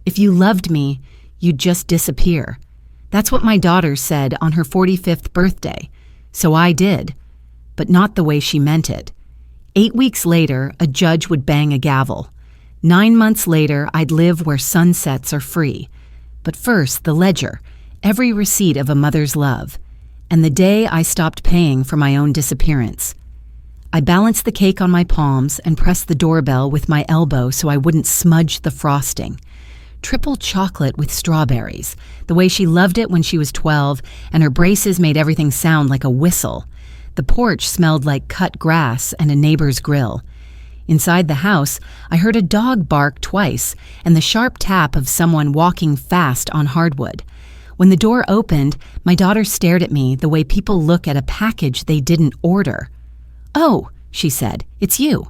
If you loved me, you'd just disappear. That's what my daughter said on her 45th birthday. So I did, but not the way she meant it. 8 weeks later, a judge would bang a gavel. 9 months later, I'd live where sunsets are free. But first, the ledger, every receipt of a mother's love, and the day I stopped paying for my own disappearance. I balanced the cake on my palms and pressed the doorbell with my elbow so I wouldn't smudge the frosting. Triple chocolate with strawberries, the way she loved it when she was 12, and her braces made everything sound like a whistle. The porch smelled like cut grass and a neighbor's grill. Inside the house, I heard a dog bark twice and the sharp tap of someone walking fast on hardwood. When the door opened, my daughter stared at me the way people look at a package they didn't order. "Oh," she said, "it's you."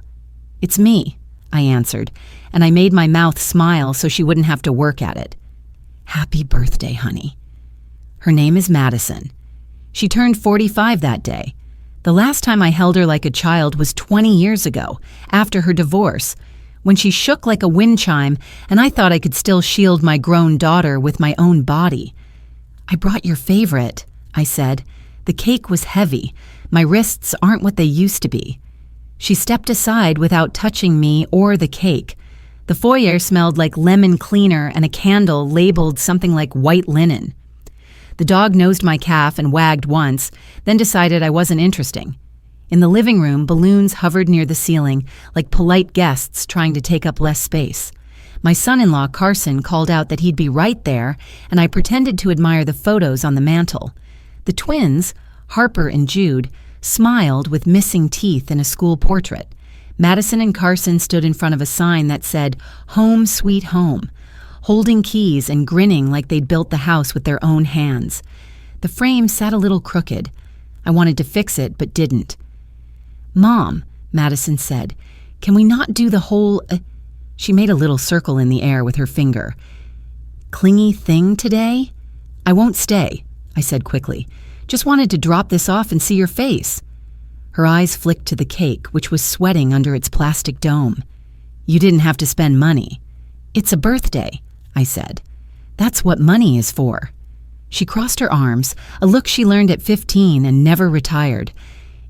"It's me," I answered, and I made my mouth smile so she wouldn't have to work at it. "Happy birthday, honey." Her name is Madison. She turned 45 that day. The last time I held her like a child was 20 years ago, after her divorce, when she shook like a wind chime and I thought I could still shield my grown daughter with my own body. "I brought your favorite," I said. The cake was heavy. My wrists aren't what they used to be. She stepped aside without touching me or the cake. The foyer smelled like lemon cleaner and a candle labeled something like white linen. The dog nosed my calf and wagged once, then decided I wasn't interesting. In the living room, balloons hovered near the ceiling, like polite guests trying to take up less space. My son-in-law, Carson, called out that he'd be right there, and I pretended to admire the photos on the mantel. The twins, Harper and Jude, smiled with missing teeth in a school portrait. Madison and Carson stood in front of a sign that said, "Home Sweet Home," holding keys and grinning like they'd built the house with their own hands. The frame sat a little crooked. I wanted to fix it, but didn't. "Mom," Madison said, "can we not do the whole—" She made a little circle in the air with her finger. "Clingy thing today?" "I won't stay," I said quickly. "Just wanted to drop this off and see your face." Her eyes flicked to the cake, which was sweating under its plastic dome. "You didn't have to spend money." "It's a birthday," I said. "That's what money is for." She crossed her arms, a look she learned at 15 and never retired.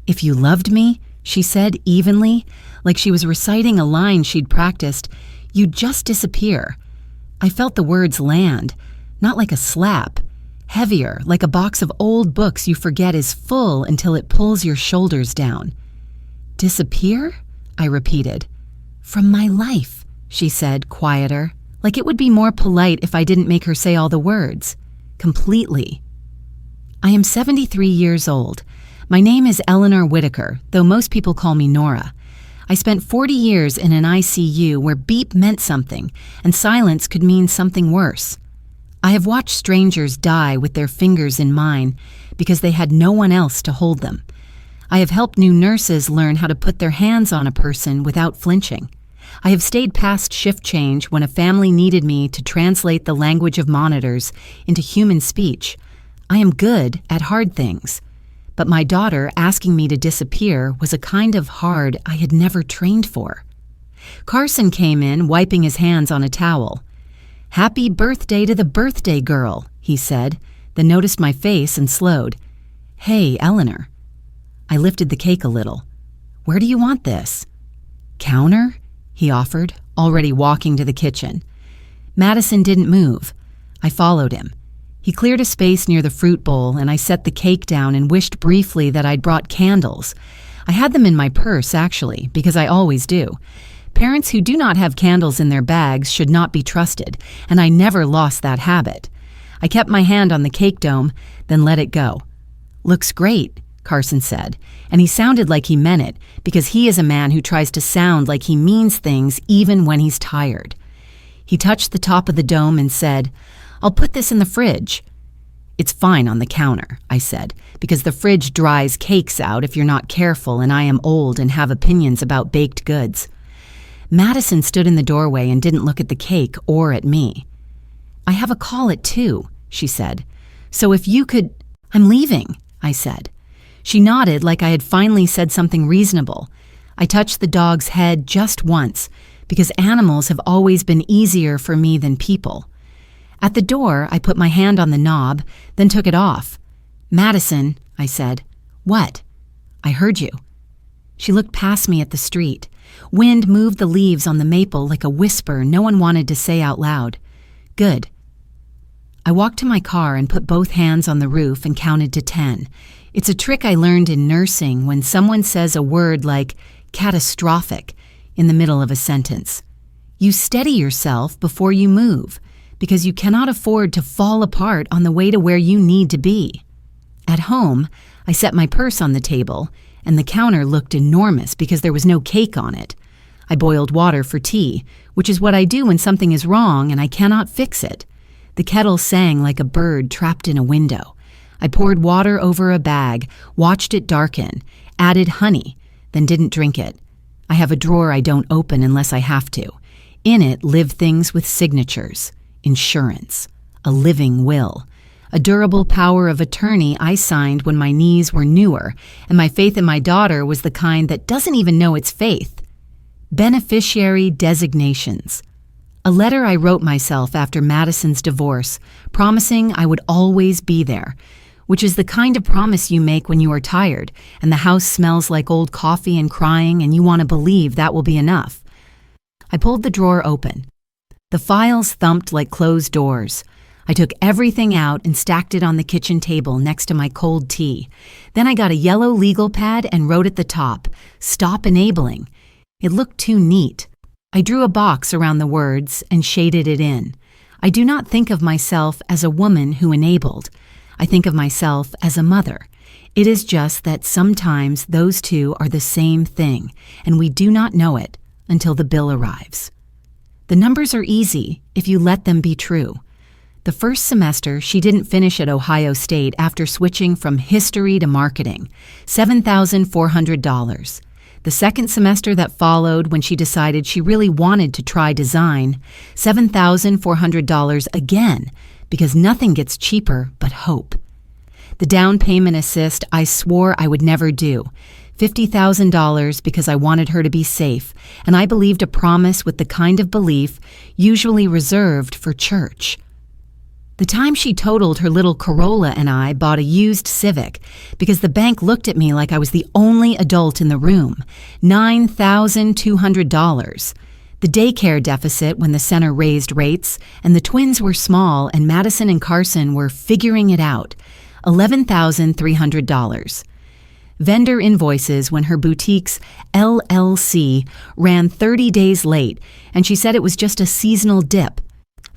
"If you loved me," she said evenly, like she was reciting a line she'd practiced, "you'd just disappear." I felt the words land, not like a slap. Heavier, like a box of old books you forget is full until it pulls your shoulders down. "Disappear?" I repeated. "From my life," she said, quieter, like it would be more polite if I didn't make her say all the words. "Completely." I am 73 years old. My name is Eleanor Whitaker, though most people call me Nora. I spent 40 years in an ICU where beep meant something, and silence could mean something worse. I have watched strangers die with their fingers in mine because they had no one else to hold them. I have helped new nurses learn how to put their hands on a person without flinching. I have stayed past shift change when a family needed me to translate the language of monitors into human speech. I am good at hard things. But my daughter asking me to disappear was a kind of hard I had never trained for. Carson came in, wiping his hands on a towel. "Happy birthday to the birthday girl," he said, then noticed my face and slowed. "Hey, Eleanor." I lifted the cake a little. "Where do you want this?" "Counter?" he offered, already walking to the kitchen. Madison didn't move. I followed him. He cleared a space near the fruit bowl, and I set the cake down and wished briefly that I'd brought candles. I had them in my purse, actually, because I always do. Parents who do not have candles in their bags should not be trusted, and I never lost that habit. I kept my hand on the cake dome, then let it go. "Looks great," Carson said, and he sounded like he meant it, because he is a man who tries to sound like he means things even when he's tired. He touched the top of the dome and said, "I'll put this in the fridge." "It's fine on the counter," I said, because the fridge dries cakes out if you're not careful, and I am old and have opinions about baked goods. Madison stood in the doorway and didn't look at the cake or at me. "I have a call at 2, she said. "So if you could—" "I'm leaving," I said. She nodded like I had finally said something reasonable. I touched the dog's head just once, because animals have always been easier for me than people. At the door, I put my hand on the knob, then took it off. "Madison," I said. "What?" "I heard you." She looked past me at the street. Wind moved the leaves on the maple like a whisper no one wanted to say out loud. "Good." I walked to my car and put both hands on the roof and counted to 10. It's a trick I learned in nursing when someone says a word like catastrophic in the middle of a sentence. You steady yourself before you move, because you cannot afford to fall apart on the way to where you need to be. At home, I set my purse on the table, and the counter looked enormous because there was no cake on it. I boiled water for tea, which is what I do when something is wrong and I cannot fix it. The kettle sang like a bird trapped in a window. I poured water over a bag, watched it darken, added honey, then didn't drink it. I have a drawer I don't open unless I have to. In it live things with signatures, insurance, a living will, a durable power of attorney I signed when my knees were newer, and my faith in my daughter was the kind that doesn't even know it's faith. Beneficiary designations. A letter I wrote myself after Madison's divorce, promising I would always be there, which is the kind of promise you make when you are tired and the house smells like old coffee and crying and you want to believe that will be enough. I pulled the drawer open. The files thumped like closed doors. I took everything out and stacked it on the kitchen table next to my cold tea. Then I got a yellow legal pad and wrote at the top, "Stop enabling." It looked too neat. I drew a box around the words and shaded it in. I do not think of myself as a woman who enabled. I think of myself as a mother. It is just that sometimes those two are the same thing, and we do not know it until the bill arrives. The numbers are easy if you let them be true. The first semester, she didn't finish at Ohio State after switching from history to marketing, $7,400. The second semester that followed, when she decided she really wanted to try design, $7,400 again, because nothing gets cheaper but hope. The down payment assist I swore I would never do, $50,000 because I wanted her to be safe, and I believed a promise with the kind of belief usually reserved for church. The time she totaled her little Corolla and I bought a used Civic because the bank looked at me like I was the only adult in the room, $9,200. The daycare deficit when the center raised rates, and the twins were small and Madison and Carson were figuring it out, $11,300. Vendor invoices when her boutique's LLC ran 30 days late, and she said it was just a seasonal dip,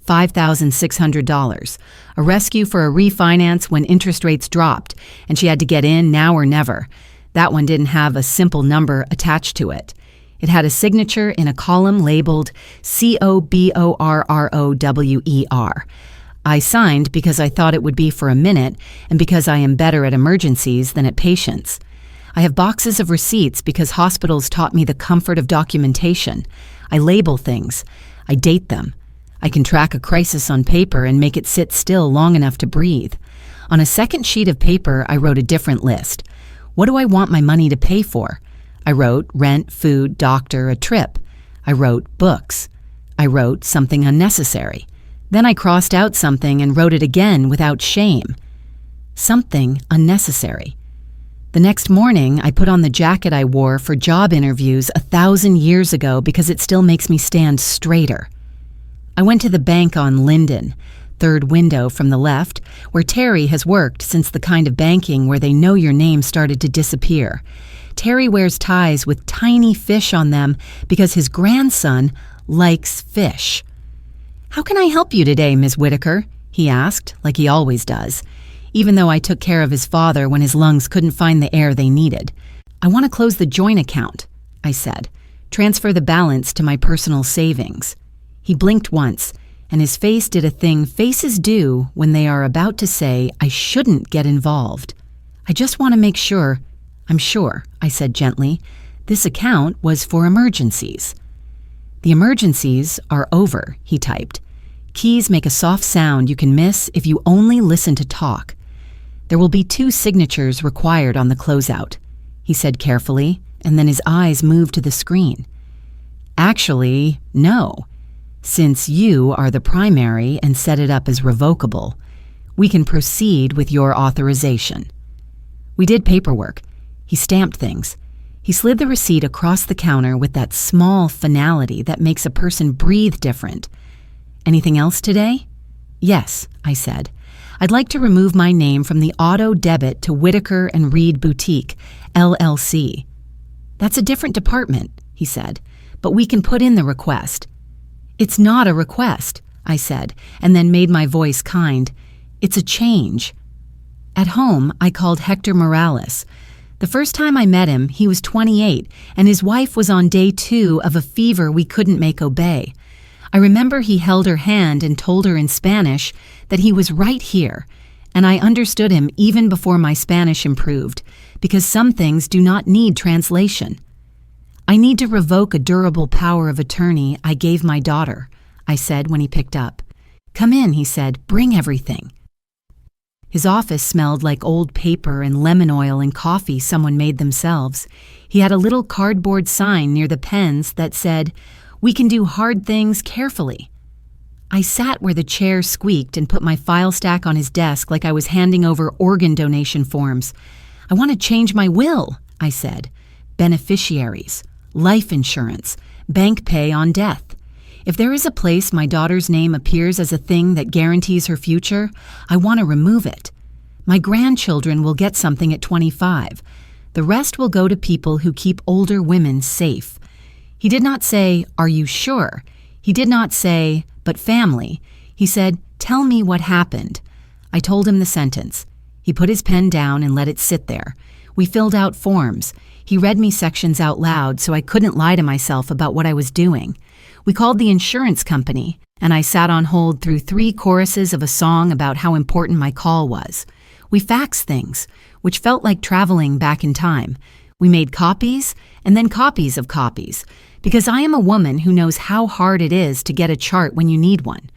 $5,600. A rescue for a refinance when interest rates dropped, and she had to get in now or never. That one didn't have a simple number attached to it. It had a signature in a column labeled COBORROWER. I signed because I thought it would be for a minute and because I am better at emergencies than at patients. I have boxes of receipts because hospitals taught me the comfort of documentation. I label things. I date them. I can track a crisis on paper and make it sit still long enough to breathe. On a second sheet of paper, I wrote a different list. What do I want my money to pay for? I wrote rent, food, doctor, a trip. I wrote books. I wrote something unnecessary. Then I crossed out something and wrote it again without shame. Something unnecessary. The next morning, I put on the jacket I wore for job interviews 1,000 years ago because it still makes me stand straighter. I went to the bank on Linden, third window from the left, where Terry has worked since the kind of banking where they know your name started to disappear. Terry wears ties with tiny fish on them because his grandson likes fish. "How can I help you today, Ms. Whitaker?" he asked, like he always does, even though I took care of his father when his lungs couldn't find the air they needed. "I want to close the joint account," I said. "Transfer the balance to my personal savings." He blinked once, and his face did a thing faces do when they are about to say, "I shouldn't get involved." "I just want to make sure." "I'm sure," I said gently. "This account was for emergencies." "The emergencies are over," he typed. "Keys make a soft sound you can miss if you only listen to talk. There will be 2 signatures required on the closeout," he said carefully, and then his eyes moved to the screen. Actually, no. Since you are the primary and set it up as revocable, we can proceed with your authorization. We did paperwork. He stamped things. He slid the receipt across the counter with that small finality that makes a person breathe different. Anything else today? Yes, I said. I'd like to remove my name from the auto debit to Whitaker and Reed Boutique, LLC. That's a different department, he said, but we can put in the request. It's not a request, I said, and then made my voice kind. It's a change. At home, I called Hector Morales. The first time I met him, he was 28, and his wife was on day 2 of a fever we couldn't make obey. I remember he held her hand and told her in Spanish that he was right here, and I understood him even before my Spanish improved, because some things do not need translation. I need to revoke a durable power of attorney I gave my daughter, I said when he picked up. Come in, he said, bring everything. His office smelled like old paper and lemon oil and coffee someone made themselves. He had a little cardboard sign near the pens that said, "We can do hard things carefully." I sat where the chair squeaked and put my file stack on his desk like I was handing over organ donation forms. I want to change my will, I said. Beneficiaries, life insurance, bank pay on death. If there is a place my daughter's name appears as a thing that guarantees her future, I want to remove it. My grandchildren will get something at 25. The rest will go to people who keep older women safe. He did not say, "Are you sure?" He did not say, "But family." He said, "Tell me what happened." I told him the sentence. He put his pen down and let it sit there. We filled out forms. He read me sections out loud so I couldn't lie to myself about what I was doing. We called the insurance company, and I sat on hold through 3 choruses of a song about how important my call was. We faxed things, which felt like traveling back in time. We made copies, and then copies of copies, because I am a woman who knows how hard it is to get a chart when you need one.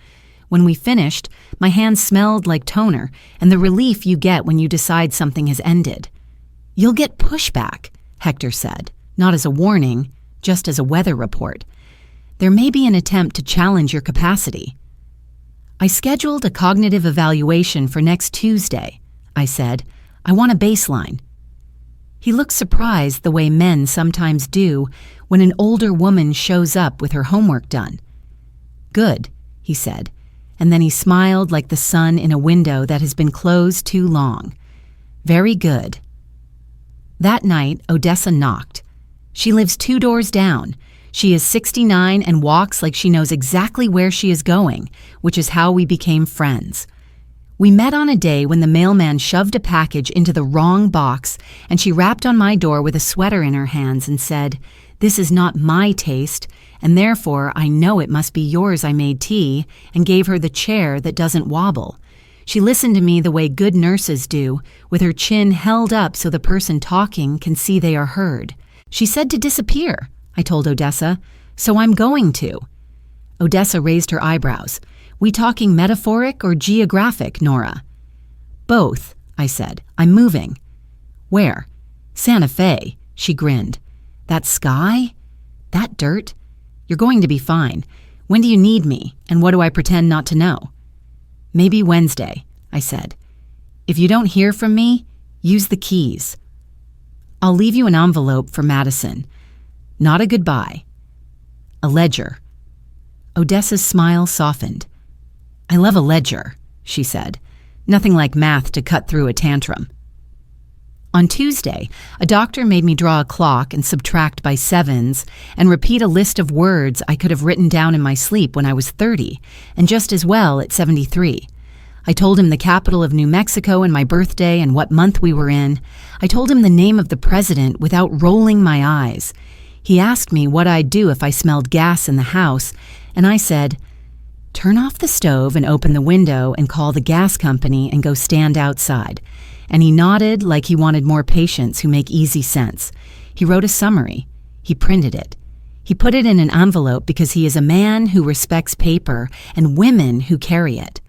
When we finished, my hands smelled like toner and the relief you get when you decide something has ended. "You'll get pushback," Hector said, not as a warning, just as a weather report. "There may be an attempt to challenge your capacity." I scheduled a cognitive evaluation for next Tuesday. I said, "I want a baseline." He looked surprised the way men sometimes do when an older woman shows up with her homework done. "Good," he said, and then he smiled like the sun in a window that has been closed too long. "Very good." That night, Odessa knocked. She lives 2 doors down. She is 69 and walks like she knows exactly where she is going, which is how we became friends. We met on a day when the mailman shoved a package into the wrong box, and she rapped on my door with a sweater in her hands and said, "This is not my taste, and therefore I know it must be yours. I made tea," and gave her the chair that doesn't wobble. She listened to me the way good nurses do, with her chin held up so the person talking can see they are heard. She said to disappear, I told Odessa, "So I'm going to." Odessa raised her eyebrows. "We talking metaphoric or geographic, Nora?" "Both," I said. "I'm moving." "Where?" "Santa Fe," she grinned. "That sky? That dirt? You're going to be fine. When do you need me, and what do I pretend not to know?" "Maybe Wednesday," I said. "If you don't hear from me, use the keys." "I'll leave you an envelope for Madison. Not a goodbye. A ledger." Odessa's smile softened. "I love a ledger," she said. "Nothing like math to cut through a tantrum." On Tuesday, a doctor made me draw a clock and subtract by 7s and repeat a list of words I could have written down in my sleep when I was 30, and just as well at 73. I told him the capital of New Mexico and my birthday and what month we were in. I told him the name of the president without rolling my eyes. He asked me what I'd do if I smelled gas in the house, and I said, "Turn off the stove and open the window and call the gas company and go stand outside." And he nodded like he wanted more patients who make easy sense. He wrote a summary. He printed it. He put it in an envelope because he is a man who respects paper and women who carry it.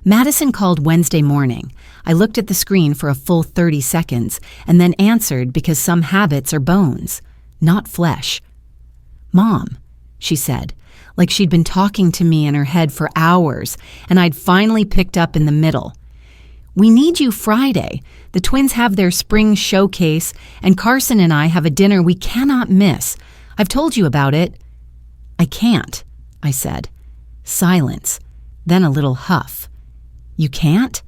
Madison called Wednesday morning. I looked at the screen for a full 30 seconds and then answered because some habits are bones, not flesh. "Mom," she said, like she'd been talking to me in her head for hours, and I'd finally picked up in the middle. "We need you Friday. The twins have their spring showcase, and Carson and I have a dinner we cannot miss. I've told you about it." "I can't," I said. Silence, then a little huff. "You can't?"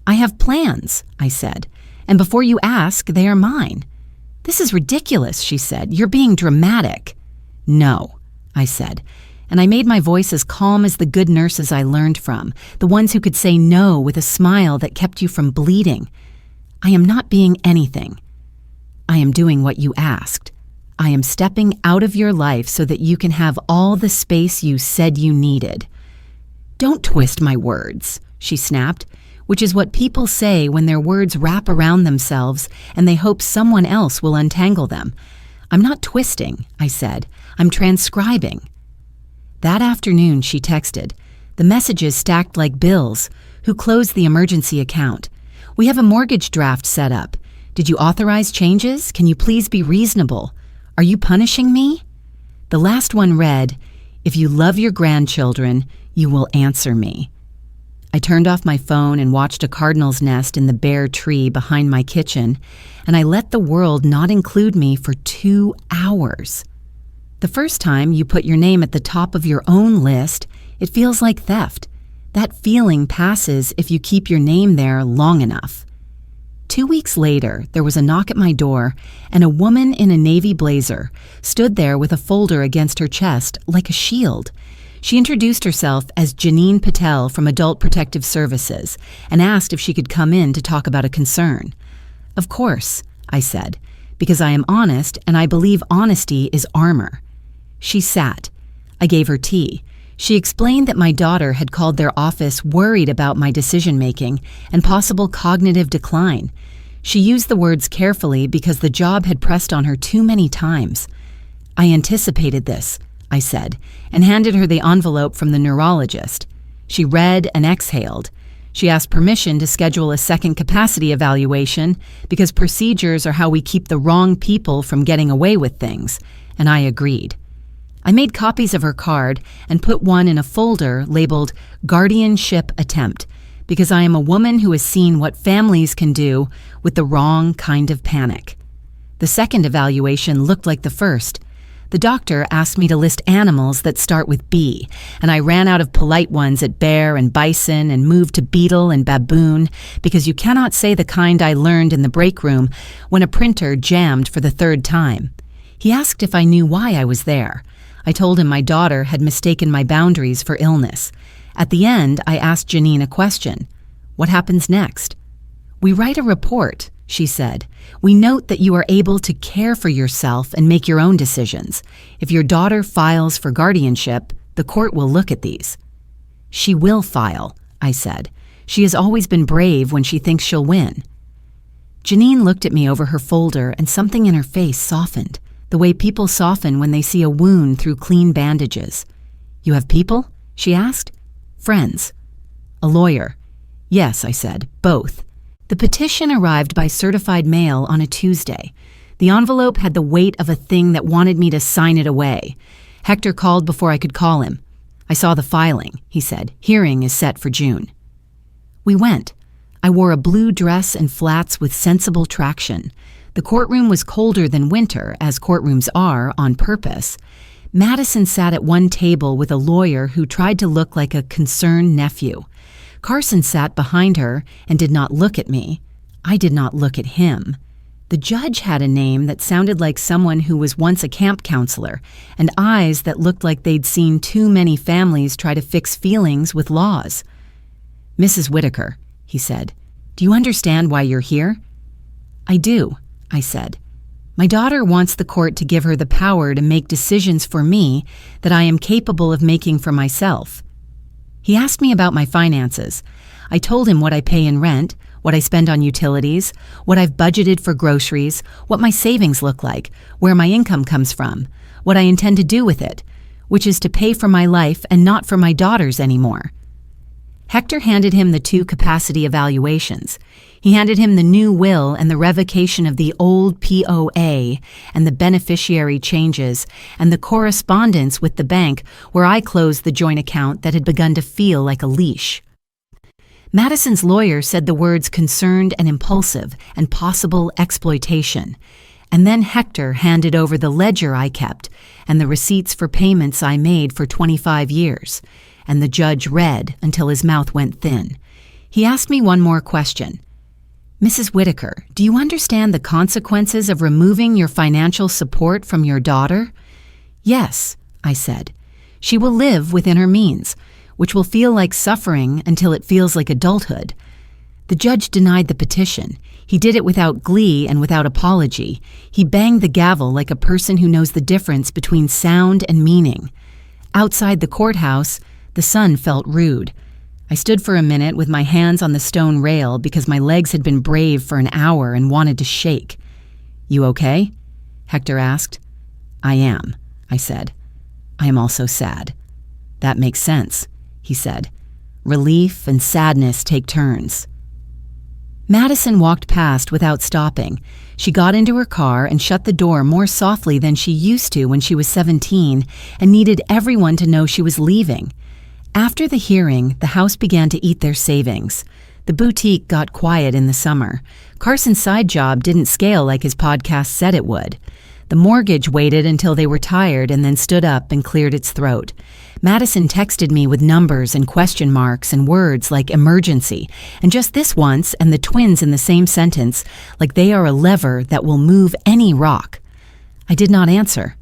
"I have plans," I said, "and before you ask, they are mine." "This is ridiculous," she said. "You're being dramatic." "No," I said, and I made my voice as calm as the good nurses I learned from, the ones who could say no with a smile that kept you from bleeding. "I am not being anything. I am doing what you asked. I am stepping out of your life so that you can have all the space you said you needed." "Don't twist my words," she snapped, which is what people say when their words wrap around themselves and they hope someone else will untangle them. "I'm not twisting," I said. "I'm transcribing." That afternoon, she texted, the messages stacked like bills. "Who closed the emergency account? We have a mortgage draft set up. Did you authorize changes? Can you please be reasonable? Are you punishing me?" The last one read, "If you love your grandchildren, you will answer me." I turned off my phone and watched a cardinal's nest in the bare tree behind my kitchen, and I let the world not include me for 2 hours. The first time you put your name at the top of your own list, it feels like theft. That feeling passes if you keep your name there long enough. 2 weeks later, there was a knock at my door, and a woman in a navy blazer stood there with a folder against her chest like a shield. She introduced herself as Janine Patel from Adult Protective Services and asked if she could come in to talk about a concern. "Of course," I said, "because I am honest and I believe honesty is armor." She sat. I gave her tea. She explained that my daughter had called their office worried about my decision-making and possible cognitive decline. She used the words carefully because the job had pressed on her too many times. "I anticipated this," I said, and handed her the envelope from the neurologist. She read and exhaled. She asked permission to schedule a second capacity evaluation because procedures are how we keep the wrong people from getting away with things, and I agreed. I made copies of her card and put one in a folder labeled Guardianship Attempt because I am a woman who has seen what families can do with the wrong kind of panic. The second evaluation looked like the first. The doctor asked me to list animals that start with B, and I ran out of polite ones at bear and bison and moved to beetle and baboon because you cannot say the kind I learned in the break room when a printer jammed for the 3rd time. He asked if I knew why I was there. I told him my daughter had mistaken my boundaries for illness. At the end, I asked Janine a question. "What happens next?" "We write a report," she said. "We note that you are able to care for yourself and make your own decisions. If your daughter files for guardianship, the court will look at these." "She will file," I said. "She has always been brave when she thinks she'll win." Janine looked at me over her folder and something in her face softened, the way people soften when they see a wound through clean bandages. "You have people?" she asked. "Friends." "A lawyer?" "Yes," I said, "both." The petition arrived by certified mail on a Tuesday. The envelope had the weight of a thing that wanted me to sign it away. Hector called before I could call him. "I saw the filing," he said. "Hearing is set for June." We went. I wore a blue dress and flats with sensible traction. The courtroom was colder than winter, as courtrooms are, on purpose. Madison sat at one table with a lawyer who tried to look like a concerned nephew. Carson sat behind her and did not look at me. I did not look at him. The judge had a name that sounded like someone who was once a camp counselor, and eyes that looked like they'd seen too many families try to fix feelings with laws. "Mrs. Whitaker," he said, "do you understand why you're here?" "I do," I said. "My daughter wants the court to give her the power to make decisions for me that I am capable of making for myself." He asked me about my finances. I told him what I pay in rent, what I spend on utilities, what I've budgeted for groceries, what my savings look like, where my income comes from, what I intend to do with it, which is to pay for my life and not for my daughter's anymore. Hector handed him the 2 capacity evaluations. He handed him the new will and the revocation of the old POA and the beneficiary changes and the correspondence with the bank where I closed the joint account that had begun to feel like a leash. Madison's lawyer said the words concerned and impulsive and possible exploitation. And then Hector handed over the ledger I kept and the receipts for payments I made for 25 years. And the judge read until his mouth went thin. He asked me one more question. Mrs. Whitaker, do you understand the consequences of removing your financial support from your daughter? Yes, I said. She will live within her means, which will feel like suffering until it feels like adulthood. The judge denied the petition. He did it without glee and without apology. He banged the gavel like a person who knows the difference between sound and meaning. Outside the courthouse, the sun felt rude. I stood for a minute with my hands on the stone rail because my legs had been brave for an hour and wanted to shake. You okay? Hector asked. I am, I said. I am also sad. That makes sense, he said. Relief and sadness take turns. Madison walked past without stopping. She got into her car and shut the door more softly than she used to when she was 17 and needed everyone to know she was leaving. After the hearing, the house began to eat their savings. The boutique got quiet in the summer. Carson's side job didn't scale like his podcast said it would. The mortgage waited until they were tired and then stood up and cleared its throat. Madison texted me with numbers and question marks and words like emergency, and just this once and the twins in the same sentence, like they are a lever that will move any rock. I did not answer.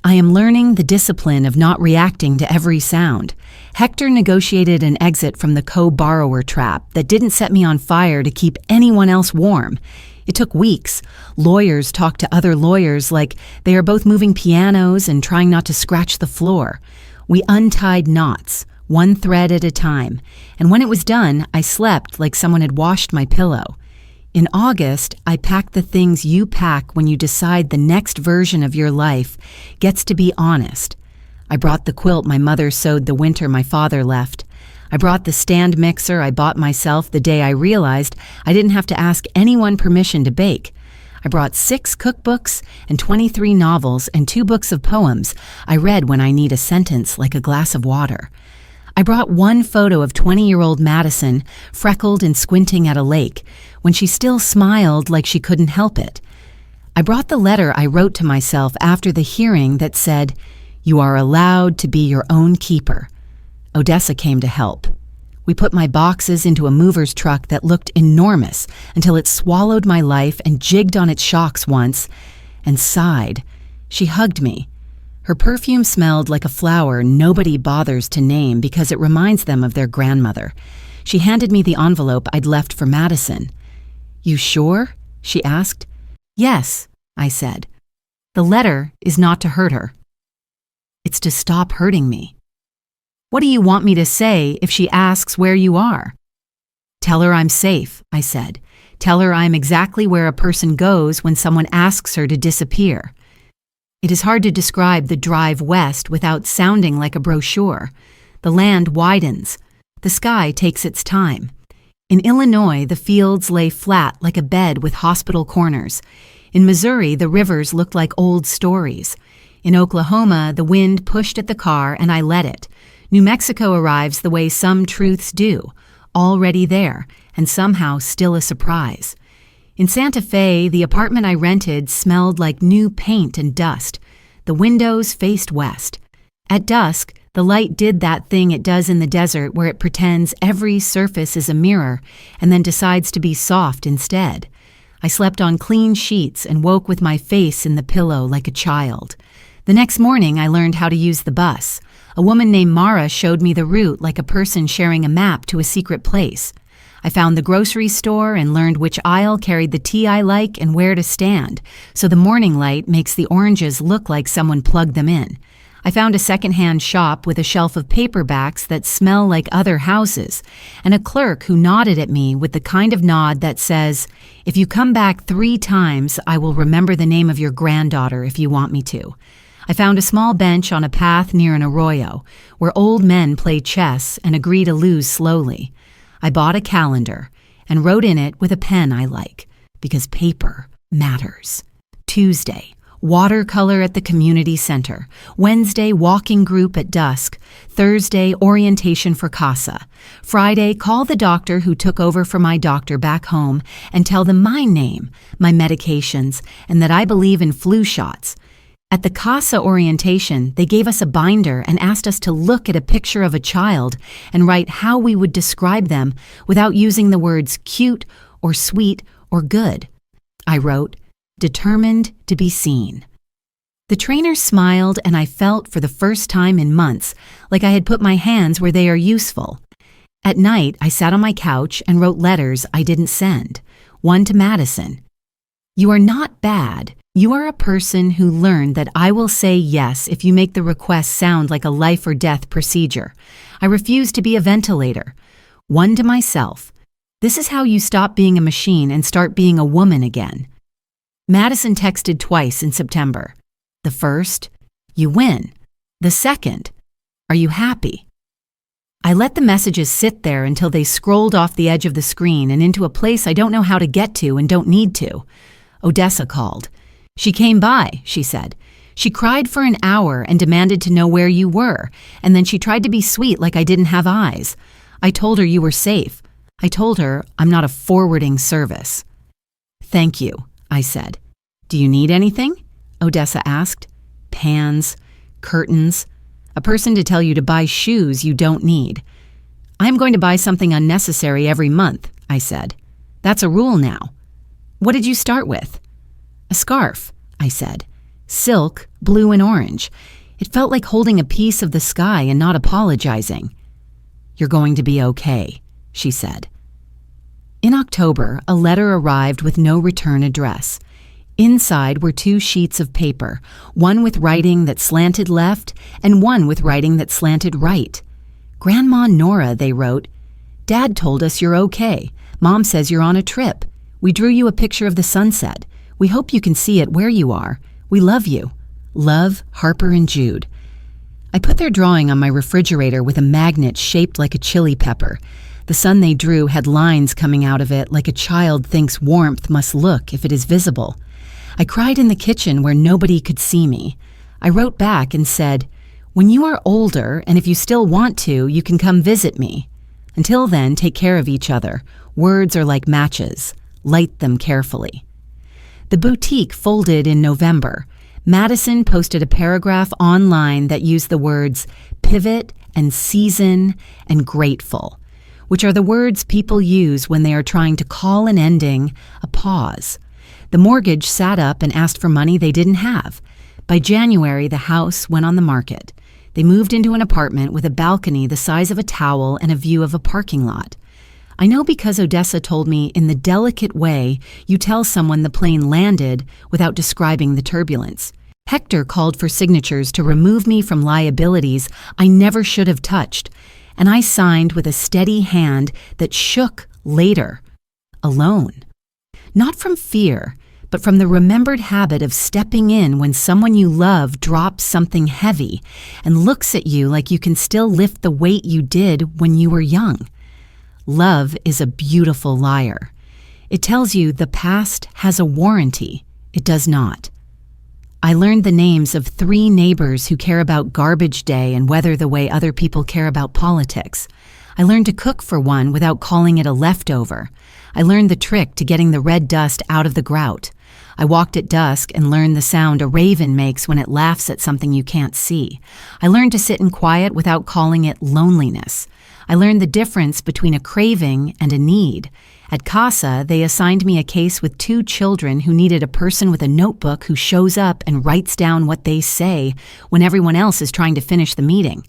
I am learning the discipline of not reacting to every sound. Hector negotiated an exit from the co-borrower trap that didn't set me on fire to keep anyone else warm. It took weeks. Lawyers talked to other lawyers like they are both moving pianos and trying not to scratch the floor. We untied knots, one thread at a time, and when it was done, I slept like someone had washed my pillow. In August, I packed the things you pack when you decide the next version of your life gets to be honest. I brought the quilt my mother sewed the winter my father left. I brought the stand mixer I bought myself the day I realized I didn't have to ask anyone permission to bake. I brought 6 cookbooks and 23 novels and 2 books of poems I read when I need a sentence like a glass of water. I brought one photo of 20-year-old Madison, freckled and squinting at a lake, when she still smiled like she couldn't help it. I brought the letter I wrote to myself after the hearing that said, "You are allowed to be your own keeper." Odessa came to help. We put my boxes into a mover's truck that looked enormous until it swallowed my life and jigged on its shocks once and sighed. She hugged me. Her perfume smelled like a flower nobody bothers to name because it reminds them of their grandmother. She handed me the envelope I'd left for Madison. "You sure?" she asked. "Yes," I said. "The letter is not to hurt her. It's to stop hurting me." "What do you want me to say if she asks where you are?" "Tell her I'm safe," I said. "Tell her I'm exactly where a person goes when someone asks her to disappear." It is hard to describe the drive west without sounding like a brochure. The land widens. The sky takes its time. In Illinois, the fields lay flat like a bed with hospital corners. In Missouri, the rivers looked like old stories. In Oklahoma, the wind pushed at the car and I let it. New Mexico arrives the way some truths do, already there, and somehow still a surprise. In Santa Fe, the apartment I rented smelled like new paint and dust. The windows faced west. At dusk, the light did that thing it does in the desert where it pretends every surface is a mirror and then decides to be soft instead. I slept on clean sheets and woke with my face in the pillow like a child. The next morning, I learned how to use the bus. A woman named Mara showed me the route like a person sharing a map to a secret place. I found the grocery store and learned which aisle carried the tea I like and where to stand, so the morning light makes the oranges look like someone plugged them in. I found a secondhand shop with a shelf of paperbacks that smell like other houses, and a clerk who nodded at me with the kind of nod that says, "If you come back 3 times, I will remember the name of your granddaughter if you want me to." I found a small bench on a path near an arroyo where old men play chess and agree to lose slowly. I bought a calendar and wrote in it with a pen I like, because paper matters. Tuesday, watercolor at the community center. Wednesday, walking group at dusk. Thursday, orientation for CASA. Friday, call the doctor who took over for my doctor back home and tell them my name, my medications, and that I believe in flu shots. At the CASA orientation, they gave us a binder and asked us to look at a picture of a child and write how we would describe them without using the words cute or sweet or good. I wrote, determined to be seen. The trainer smiled, and I felt for the first time in months like I had put my hands where they are useful. At night, I sat on my couch and wrote letters I didn't send. One to Madison. You are not bad. You are a person who learned that I will say yes if you make the request sound like a life or death procedure. I refuse to be a ventilator. One to myself. This is how you stop being a machine and start being a woman again. Madison texted twice in September. The first, you win. The second, are you happy? I let the messages sit there until they scrolled off the edge of the screen and into a place I don't know how to get to and don't need to. Odessa called. She came by, she said. She cried for an hour and demanded to know where you were, and then she tried to be sweet like I didn't have eyes. I told her you were safe. I told her I'm not a forwarding service. Thank you, I said. Do you need anything? Odessa asked. Pans, curtains, a person to tell you to buy shoes you don't need. I'm going to buy something unnecessary every month, I said. That's a rule now. What did you start with? A scarf, I said. Silk, blue and orange. It felt like holding a piece of the sky and not apologizing. You're going to be okay, she said. In October, a letter arrived with no return address. Inside were 2 sheets of paper, one with writing that slanted left and one with writing that slanted right. Grandma Nora, they wrote. Dad told us you're okay. Mom says you're on a trip. We drew you a picture of the sunset. We hope you can see it where you are. We love you. Love, Harper and Jude. I put their drawing on my refrigerator with a magnet shaped like a chili pepper. The sun they drew had lines coming out of it like a child thinks warmth must look if it is visible. I cried in the kitchen where nobody could see me. I wrote back and said, when you are older and if you still want to, you can come visit me. Until then, take care of each other. Words are like matches. Light them carefully. The boutique folded in November. Madison posted a paragraph online that used the words pivot and season and grateful, which are the words people use when they are trying to call an ending a pause. The mortgage sat up and asked for money they didn't have. By January, the house went on the market. They moved into an apartment with a balcony the size of a towel and a view of a parking lot. I know because Odessa told me in the delicate way you tell someone the plane landed without describing the turbulence. Hector called for signatures to remove me from liabilities I never should have touched, and I signed with a steady hand that shook later, alone. Not from fear, but from the remembered habit of stepping in when someone you love drops something heavy and looks at you like you can still lift the weight you did when you were young. Love is a beautiful liar. It tells you the past has a warranty. It does not. I learned the names of 3 neighbors who care about garbage day and weather the way other people care about politics. I learned to cook for one without calling it a leftover. I learned the trick to getting the red dust out of the grout. I walked at dusk and learned the sound a raven makes when it laughs at something you can't see. I learned to sit in quiet without calling it loneliness. I learned the difference between a craving and a need. At CASA, they assigned me a case with 2 children who needed a person with a notebook who shows up and writes down what they say when everyone else is trying to finish the meeting.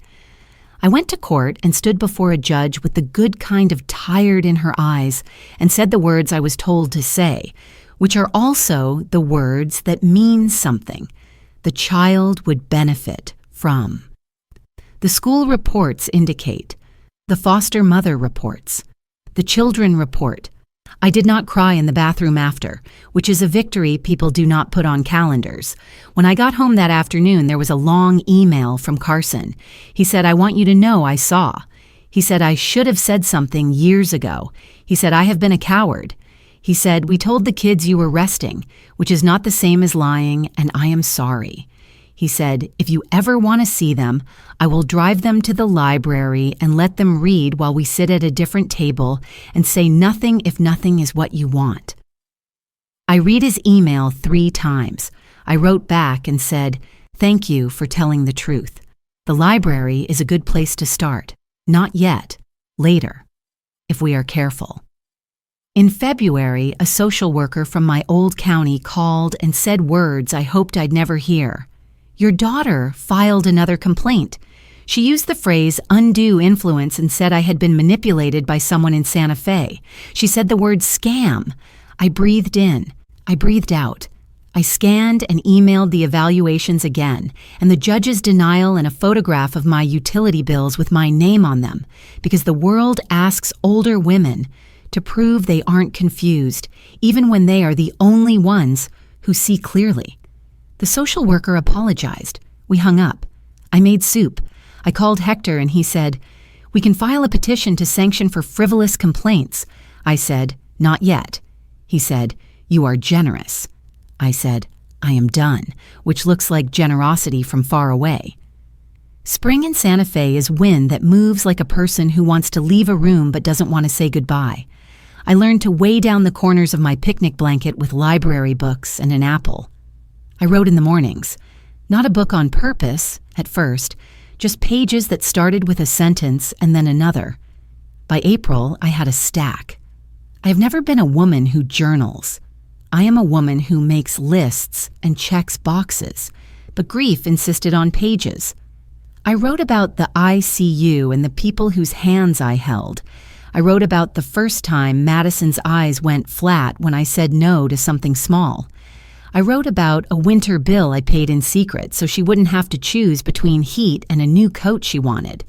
I went to court and stood before a judge with the good kind of tired in her eyes and said the words I was told to say, which are also the words that mean something the child would benefit from. The school reports indicate, the foster mother reports, the children report, I did not cry in the bathroom after, which is a victory people do not put on calendars. When I got home that afternoon, there was a long email from Carson. He said, "I want you to know I saw." He said, "I should have said something years ago." He said, "I have been a coward." He said, "We told the kids you were resting, which is not the same as lying, and I am sorry." He said, "If you ever want to see them, I will drive them to the library and let them read while we sit at a different table and say nothing if nothing is what you want." I read his email 3 times. I wrote back and said, "Thank you for telling the truth. The library is a good place to start. Not yet. Later. If we are careful." In February, a social worker from my old county called and said words I hoped I'd never hear. "Your daughter filed another complaint." She used the phrase undue influence and said I had been manipulated by someone in Santa Fe. She said the word scam. I breathed in. I breathed out. I scanned and emailed the evaluations again, and the judge's denial and a photograph of my utility bills with my name on them, because the world asks older women to prove they aren't confused, even when they are the only ones who see clearly. The social worker apologized. We hung up. I made soup. I called Hector and he said, "We can file a petition to sanction for frivolous complaints." I said, "Not yet." He said, "You are generous." I said, "I am done," which looks like generosity from far away. Spring in Santa Fe is wind that moves like a person who wants to leave a room but doesn't want to say goodbye. I learned to weigh down the corners of my picnic blanket with library books and an apple. I wrote in the mornings. Not a book on purpose, at first, just pages that started with a sentence and then another. By April, I had a stack. I have never been a woman who journals. I am a woman who makes lists and checks boxes, but grief insisted on pages. I wrote about the ICU and the people whose hands I held. I wrote about the first time Madison's eyes went flat when I said no to something small. I wrote about a winter bill I paid in secret so she wouldn't have to choose between heat and a new coat she wanted.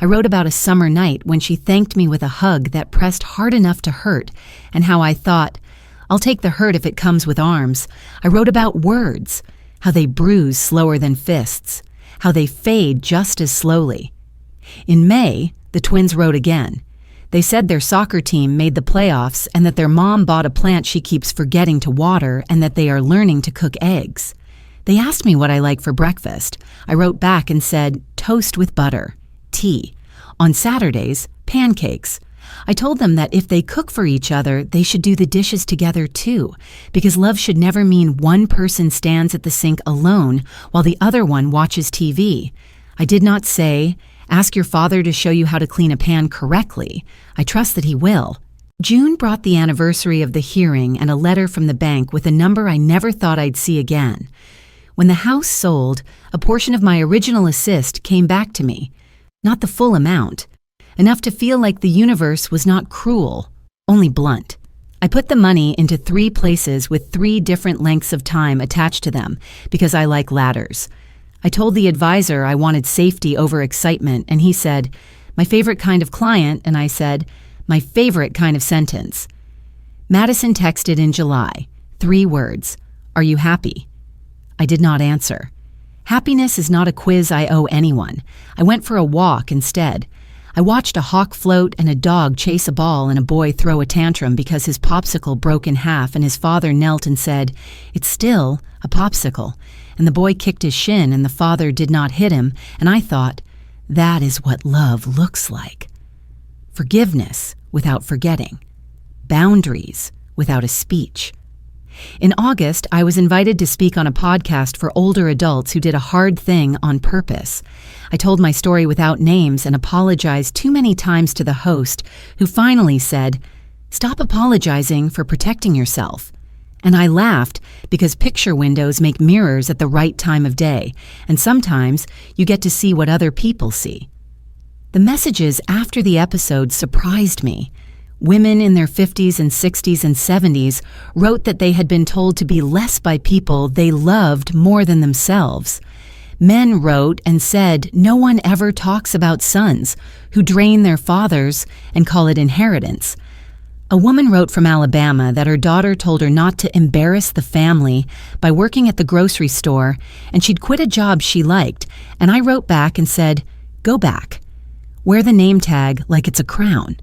I wrote about a summer night when she thanked me with a hug that pressed hard enough to hurt, and how I thought, "I'll take the hurt if it comes with arms." I wrote about words, how they bruise slower than fists, how they fade just as slowly. In May, the twins wrote again. They said their soccer team made the playoffs and that their mom bought a plant she keeps forgetting to water and that they are learning to cook eggs. They asked me what I like for breakfast. I wrote back and said, toast with butter, tea. On Saturdays, pancakes. I told them that if they cook for each other, they should do the dishes together too, because love should never mean one person stands at the sink alone while the other one watches TV. I did not say, ask your father to show you how to clean a pan correctly. I trust that he will. June brought the anniversary of the hearing and a letter from the bank with a number I never thought I'd see again. When the house sold, a portion of my original assist came back to me. Not the full amount. Enough to feel like the universe was not cruel, only blunt. I put the money into 3 places with 3 different lengths of time attached to them because I like ladders. I told the advisor I wanted safety over excitement, and he said, my favorite kind of client, and I said, my favorite kind of sentence. Madison texted in July, 3 words, are you happy? I did not answer. Happiness is not a quiz I owe anyone. I went for a walk instead. I watched a hawk float and a dog chase a ball and a boy throw a tantrum because his popsicle broke in half and his father knelt and said, it's still a popsicle. And the boy kicked his shin and the father did not hit him, and I thought, that is what love looks like. Forgiveness without forgetting. Boundaries without a speech. In August, I was invited to speak on a podcast for older adults who did a hard thing on purpose. I told my story without names and apologized too many times to the host, who finally said, stop apologizing for protecting yourself. And I laughed because picture windows make mirrors at the right time of day, and sometimes you get to see what other people see. The messages after the episode surprised me. Women in their 50s and 60s and 70s wrote that they had been told to be less by people they loved more than themselves. Men wrote and said no one ever talks about sons who drain their fathers and call it inheritance. A woman wrote from Alabama that her daughter told her not to embarrass the family by working at the grocery store, and she'd quit a job she liked, and I wrote back and said, "Go back. Wear the name tag like it's a crown."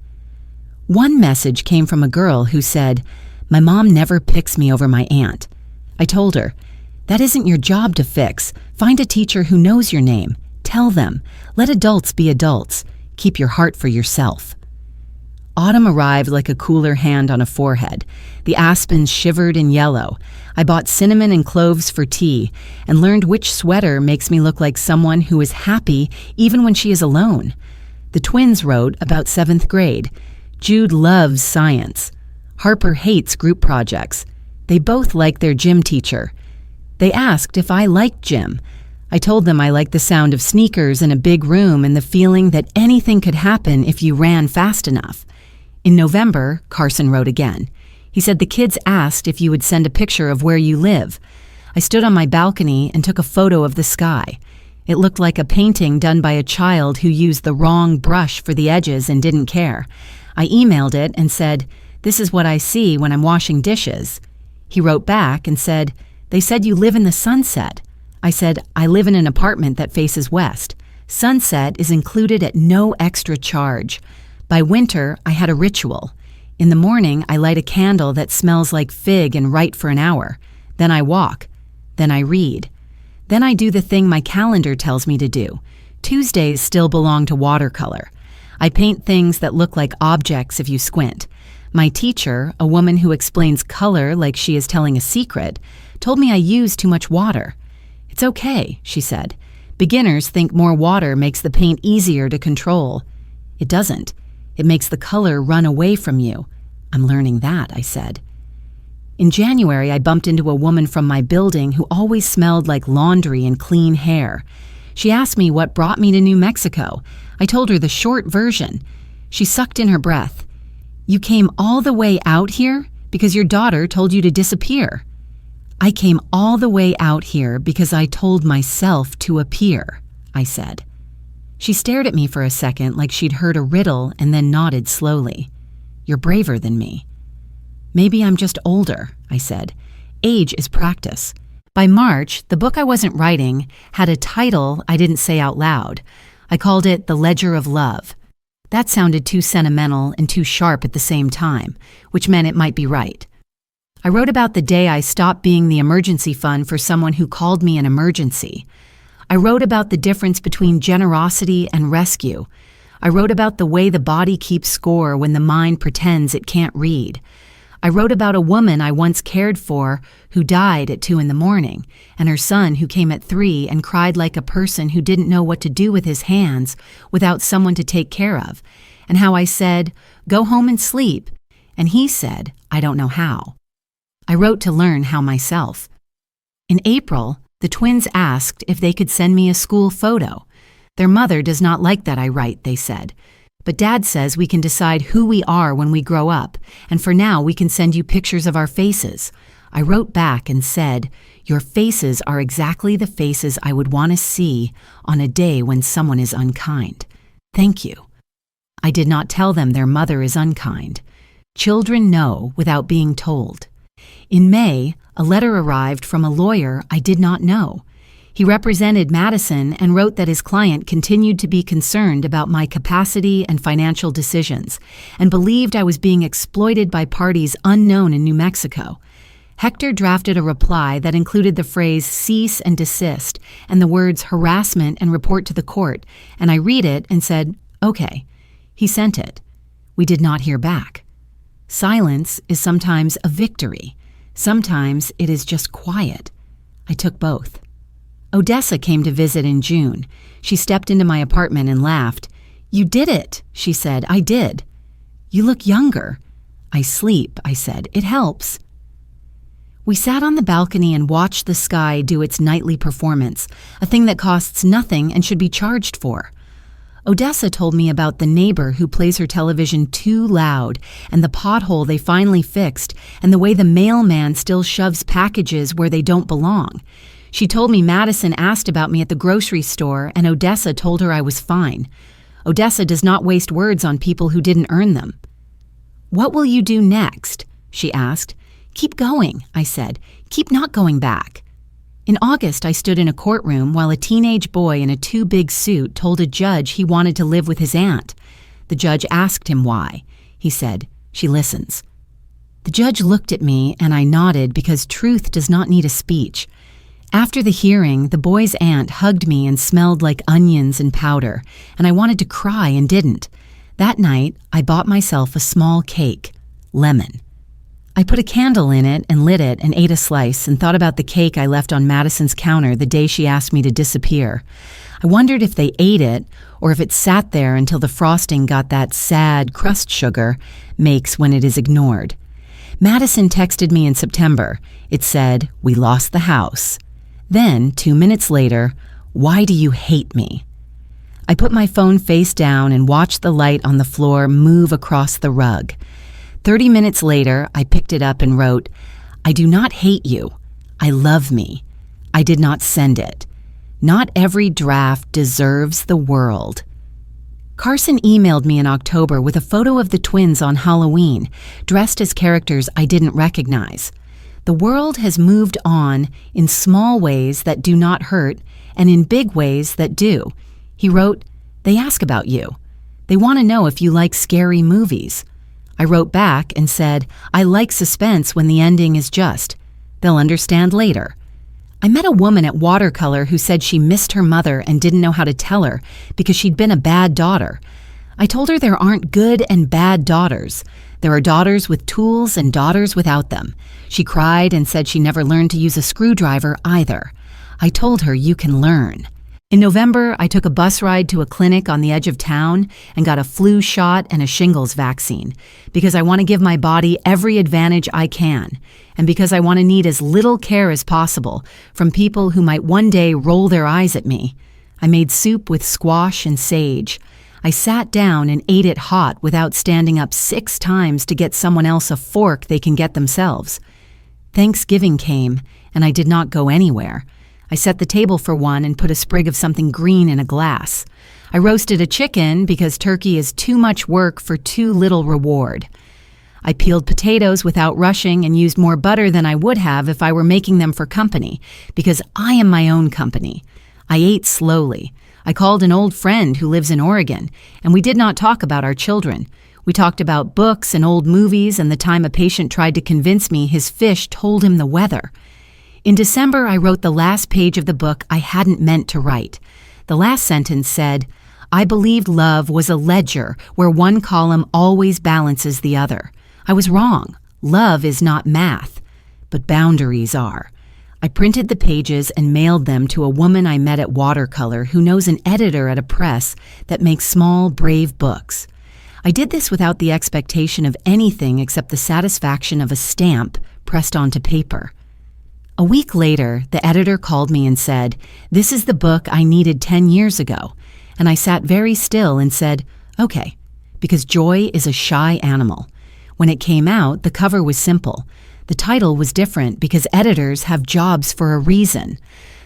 One message came from a girl who said, "My mom never picks me over my aunt." I told her, "That isn't your job to fix. Find a teacher who knows your name. Tell them. Let adults be adults. Keep your heart for yourself." Autumn arrived like a cooler hand on a forehead. The aspens shivered in yellow. I bought cinnamon and cloves for tea and learned which sweater makes me look like someone who is happy even when she is alone. The twins wrote about 7th grade. Jude loves science. Harper hates group projects. They both like their gym teacher. They asked if I liked gym. I told them I liked the sound of sneakers in a big room and the feeling that anything could happen if you ran fast enough. In November, Carson wrote again. He said the kids asked if you would send a picture of where you live. I stood on my balcony and took a photo of the sky. It looked like a painting done by a child who used the wrong brush for the edges and didn't care. I emailed it and said, "This is what I see when I'm washing dishes." He wrote back and said, "They said you live in the sunset." I said, "I live in an apartment that faces west. Sunset is included at no extra charge." By winter, I had a ritual. In the morning, I light a candle that smells like fig and write for an hour. Then I walk. Then I read. Then I do the thing my calendar tells me to do. Tuesdays still belong to watercolor. I paint things that look like objects if you squint. My teacher, a woman who explains color like she is telling a secret, told me I use too much water. "It's okay," she said. "Beginners think more water makes the paint easier to control. It doesn't. It makes the color run away from you." "I'm learning that," I said. In January, I bumped into a woman from my building who always smelled like laundry and clean hair. She asked me what brought me to New Mexico. I told her the short version. She sucked in her breath. "You came all the way out here because your daughter told you to disappear." "I came all the way out here because I told myself to appear," I said. She stared at me for a second like she'd heard a riddle and then nodded slowly. "You're braver than me." "Maybe I'm just older," I said. "Age is practice." By March, the book I wasn't writing had a title I didn't say out loud. I called it The Ledger of Love. That sounded too sentimental and too sharp at the same time, which meant it might be right. I wrote about the day I stopped being the emergency fund for someone who called me an emergency. I wrote about the difference between generosity and rescue. I wrote about the way the body keeps score when the mind pretends it can't read. I wrote about a woman I once cared for who died at 2 a.m, and her son who came at 3 and cried like a person who didn't know what to do with his hands without someone to take care of, and how I said, "Go home and sleep," and he said, "I don't know how." I wrote to learn how myself. In April, the twins asked if they could send me a school photo. Their mother does not like that I write, they said. But Dad says we can decide who we are when we grow up, and for now we can send you pictures of our faces. I wrote back and said, "Your faces are exactly the faces I would want to see on a day when someone is unkind. Thank you." I did not tell them their mother is unkind. Children know without being told. In May, a letter arrived from a lawyer I did not know. He represented Madison and wrote that his client continued to be concerned about my capacity and financial decisions and believed I was being exploited by parties unknown in New Mexico. Hector drafted a reply that included the phrase "cease and desist" and the words "harassment" and "report to the court," and I read it and said, "Okay." He sent it. We did not hear back. Silence is sometimes a victory. Sometimes it is just quiet. I took both. Odessa came to visit in June. She stepped into my apartment and laughed. "You did it," she said. "I did." "You look younger." "I sleep," I said. "It helps." We sat on the balcony and watched the sky do its nightly performance, a thing that costs nothing and should be charged for. Odessa told me about the neighbor who plays her television too loud and the pothole they finally fixed and the way the mailman still shoves packages where they don't belong. She told me Madison asked about me at the grocery store and Odessa told her I was fine. Odessa does not waste words on people who didn't earn them. "What will you do next?" she asked. "Keep going," I said. "Keep not going back." In August, I stood in a courtroom while a teenage boy in a too big suit told a judge he wanted to live with his aunt. The judge asked him why. He said, "She listens." The judge looked at me and I nodded because truth does not need a speech. After the hearing, the boy's aunt hugged me and smelled like onions and powder, and I wanted to cry and didn't. That night, I bought myself a small cake, lemon. I put a candle in it and lit it and ate a slice and thought about the cake I left on Madison's counter the day she asked me to disappear. I wondered if they ate it or if it sat there until the frosting got that sad crust sugar makes when it is ignored. Madison texted me in September. It said, "We lost the house." Then, 2 minutes later, "Why do you hate me?" I put my phone face down and watched the light on the floor move across the rug. 30 minutes later, I picked it up and wrote, "I do not hate you. I love me. I did not send it. Not every draft deserves the world." Carson emailed me in October with a photo of the twins on Halloween, dressed as characters I didn't recognize. The world has moved on in small ways that do not hurt and in big ways that do. He wrote, "They ask about you. They want to know if you like scary movies." I wrote back and said, "I like suspense when the ending is just. They'll understand later." I met a woman at Watercolor who said she missed her mother and didn't know how to tell her because she'd been a bad daughter. I told her there aren't good and bad daughters. There are daughters with tools and daughters without them. She cried and said she never learned to use a screwdriver either. I told her you can learn. In November, I took a bus ride to a clinic on the edge of town and got a flu shot and a shingles vaccine because I want to give my body every advantage I can and because I want to need as little care as possible from people who might one day roll their eyes at me. I made soup with squash and sage. I sat down and ate it hot without standing up 6 times to get someone else a fork they can get themselves. Thanksgiving came, and I did not go anywhere. I set the table for one and put a sprig of something green in a glass. I roasted a chicken because turkey is too much work for too little reward. I peeled potatoes without rushing and used more butter than I would have if I were making them for company, because I am my own company. I ate slowly. I called an old friend who lives in Oregon, and we did not talk about our children. We talked about books and old movies and the time a patient tried to convince me his fish told him the weather. In December, I wrote the last page of the book I hadn't meant to write. The last sentence said, "I believed love was a ledger where one column always balances the other. I was wrong. Love is not math, but boundaries are." I printed the pages and mailed them to a woman I met at Watercolor who knows an editor at a press that makes small, brave books. I did this without the expectation of anything except the satisfaction of a stamp pressed onto paper. A week later, the editor called me and said, "This is the book I needed 10 years ago." And I sat very still and said, "Okay," because joy is a shy animal. When it came out, the cover was simple. The title was different because editors have jobs for a reason.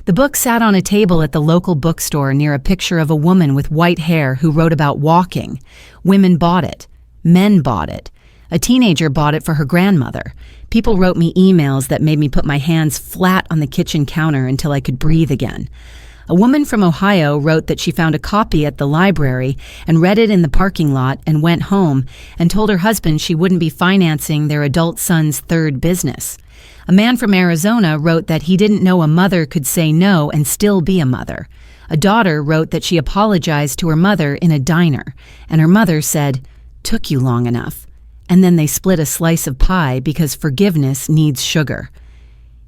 The book sat on a table at the local bookstore near a picture of a woman with white hair who wrote about walking. Women bought it. Men bought it. A teenager bought it for her grandmother. People wrote me emails that made me put my hands flat on the kitchen counter until I could breathe again. A woman from Ohio wrote that she found a copy at the library and read it in the parking lot and went home and told her husband she wouldn't be financing their adult son's third business. A man from Arizona wrote that he didn't know a mother could say no and still be a mother. A daughter wrote that she apologized to her mother in a diner, and her mother said, "Took you long enough." And then they split a slice of pie because forgiveness needs sugar.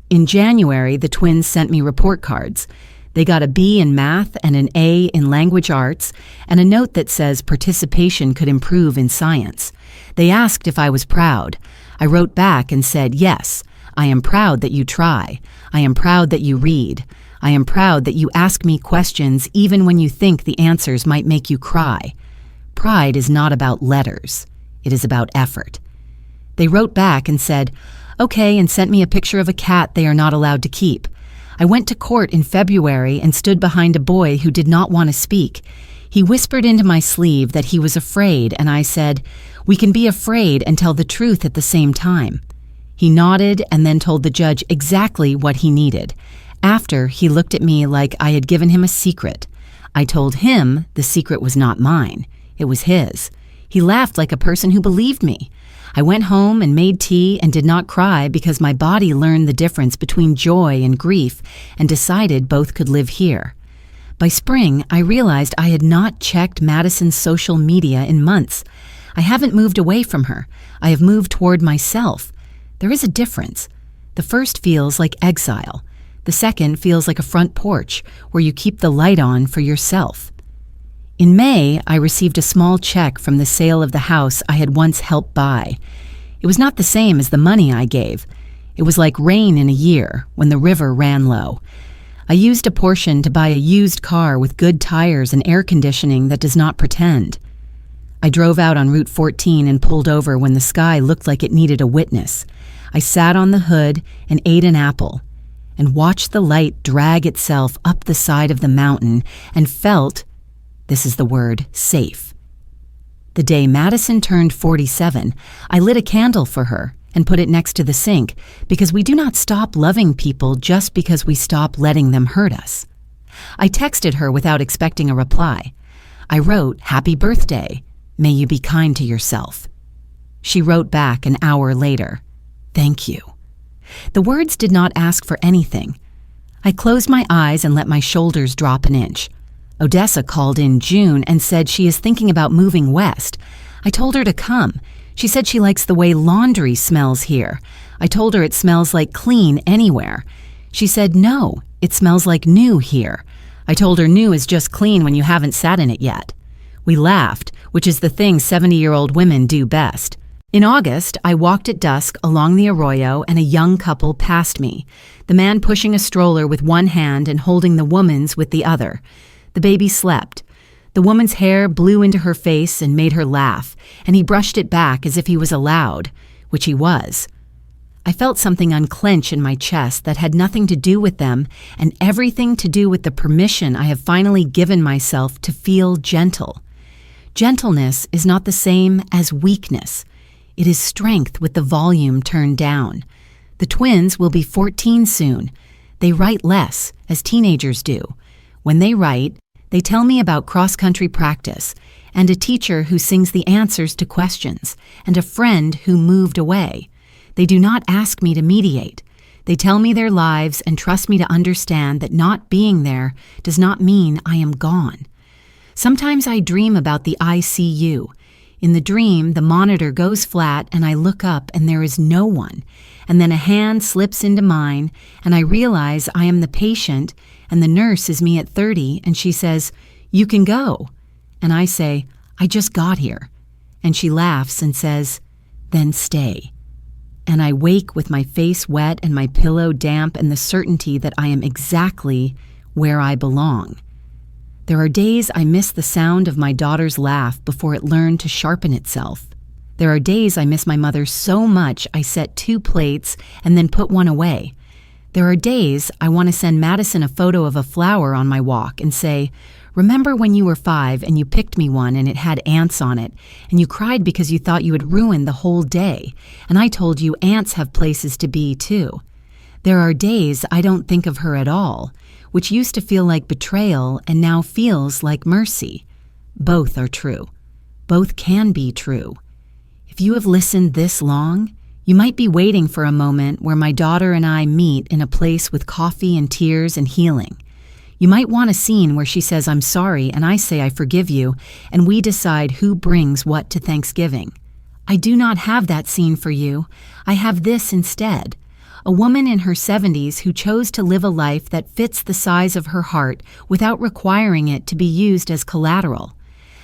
In January, the twins sent me report cards. They got a B in math and an A in language arts, and a note that says participation could improve in science. They asked if I was proud. I wrote back and said, "Yes, I am proud that you try. I am proud that you read. I am proud that you ask me questions even when you think the answers might make you cry. Pride is not about letters. It is about effort." They wrote back and said, "Okay," and sent me a picture of a cat they are not allowed to keep. I went to court in February and stood behind a boy who did not want to speak. He whispered into my sleeve that he was afraid, and I said, We can be afraid and tell the truth at the same time. He nodded and then told the judge exactly what he needed. After, he looked at me like I had given him a secret. I told him the secret was not mine. It was his. He laughed like a person who believed me. I went home and made tea and did not cry because my body learned the difference between joy and grief and decided both could live here. By spring, I realized I had not checked Madison's social media in months. I haven't moved away from her. I have moved toward myself. There is a difference. The first feels like exile. The second feels like a front porch where you keep the light on for yourself. In May, I received a small check from the sale of the house I had once helped buy. It was not the same as the money I gave. It was like rain in a year when the river ran low. I used a portion to buy a used car with good tires and air conditioning that does not pretend. I drove out on Route 14 and pulled over when the sky looked like it needed a witness. I sat on the hood and ate an apple and watched the light drag itself up the side of the mountain and felt, this is the word, safe. The day Madison turned 47, I lit a candle for her and put it next to the sink because we do not stop loving people just because we stop letting them hurt us. I texted her without expecting a reply. I wrote, "Happy birthday. May you be kind to yourself." She wrote back an hour later, "Thank you." The words did not ask for anything. I closed my eyes and let my shoulders drop an inch. Odessa called in June and said she is thinking about moving west. I told her to come. She said she likes the way laundry smells here. I told her it smells like clean anywhere. She said, no, it smells like new here. I told her new is just clean when you haven't sat in it yet. We laughed, which is the thing 70-year-old women do best. In August, I walked at dusk along the arroyo and a young couple passed me, the man pushing a stroller with one hand and holding the woman's with the other. The baby slept. The woman's hair blew into her face and made her laugh, and he brushed it back as if he was allowed, which he was. I felt something unclench in my chest that had nothing to do with them and everything to do with the permission I have finally given myself to feel gentle. Gentleness is not the same as weakness. It is strength with the volume turned down. The twins will be 14 soon. They write less, as teenagers do. When they write, they tell me about cross-country practice, and a teacher who sings the answers to questions, and a friend who moved away. They do not ask me to mediate. They tell me their lives and trust me to understand that not being there does not mean I am gone. Sometimes I dream about the ICU. In the dream, the monitor goes flat and I look up and there is no one. And then a hand slips into mine and I realize I am the patient and the nurse is me at 30 and she says, "You can go." And I say, "I just got here." And she laughs and says, "Then stay." And I wake with my face wet and my pillow damp and the certainty that I am exactly where I belong. There are days I miss the sound of my daughter's laugh before it learned to sharpen itself. There are days I miss my mother so much I set 2 plates and then put one away. There are days I want to send Madison a photo of a flower on my walk and say, "Remember when you were 5 and you picked me one and it had ants on it, and you cried because you thought you had ruined the whole day, and I told you ants have places to be too." There are days I don't think of her at all, which used to feel like betrayal and now feels like mercy. Both are true. Both can be true. If you have listened this long, you might be waiting for a moment where my daughter and I meet in a place with coffee and tears and healing. You might want a scene where she says, "I'm sorry," and I say, "I forgive you," and we decide who brings what to Thanksgiving. I do not have that scene for you. I have this instead. A woman in her 70s who chose to live a life that fits the size of her heart without requiring it to be used as collateral.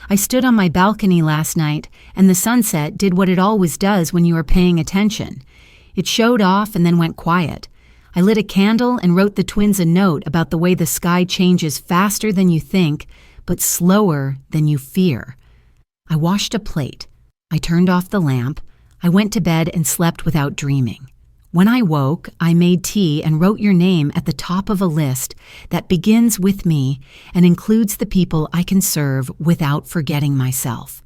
I stood on my balcony last night, and the sunset did what it always does when you are paying attention. It showed off and then went quiet. I lit a candle and wrote the twins a note about the way the sky changes faster than you think, but slower than you fear. I washed a plate. I turned off the lamp. I went to bed and slept without dreaming. When I woke, I made tea and wrote your name at the top of a list that begins with me and includes the people I can serve without forgetting myself.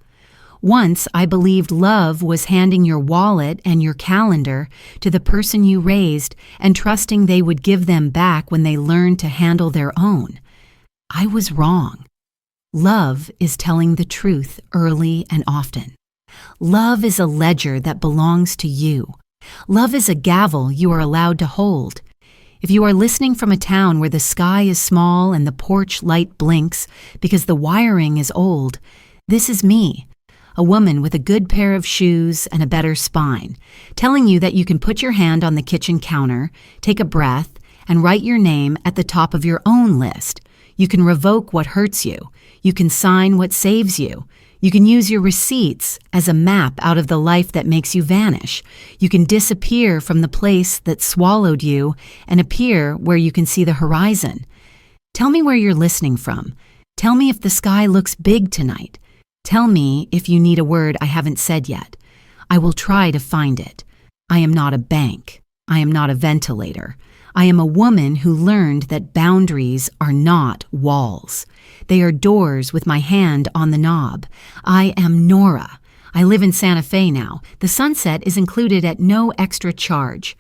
Once I believed love was handing your wallet and your calendar to the person you raised and trusting they would give them back when they learned to handle their own. I was wrong. Love is telling the truth early and often. Love is a ledger that belongs to you. Love is a gavel you are allowed to hold. If you are listening from a town where the sky is small and the porch light blinks because the wiring is old, this is me, a woman with a good pair of shoes and a better spine, telling you that you can put your hand on the kitchen counter, take a breath, and write your name at the top of your own list. You can revoke what hurts you. You can sign what saves you. You can use your receipts as a map out of the life that makes you vanish. You can disappear from the place that swallowed you and appear where you can see the horizon. Tell me where you're listening from. Tell me if the sky looks big tonight. Tell me if you need a word I haven't said yet. I will try to find it. I am not a bank. I am not a ventilator. I am a woman who learned that boundaries are not walls. They are doors with my hand on the knob. I am Nora. I live in Santa Fe now. The sunset is included at no extra charge.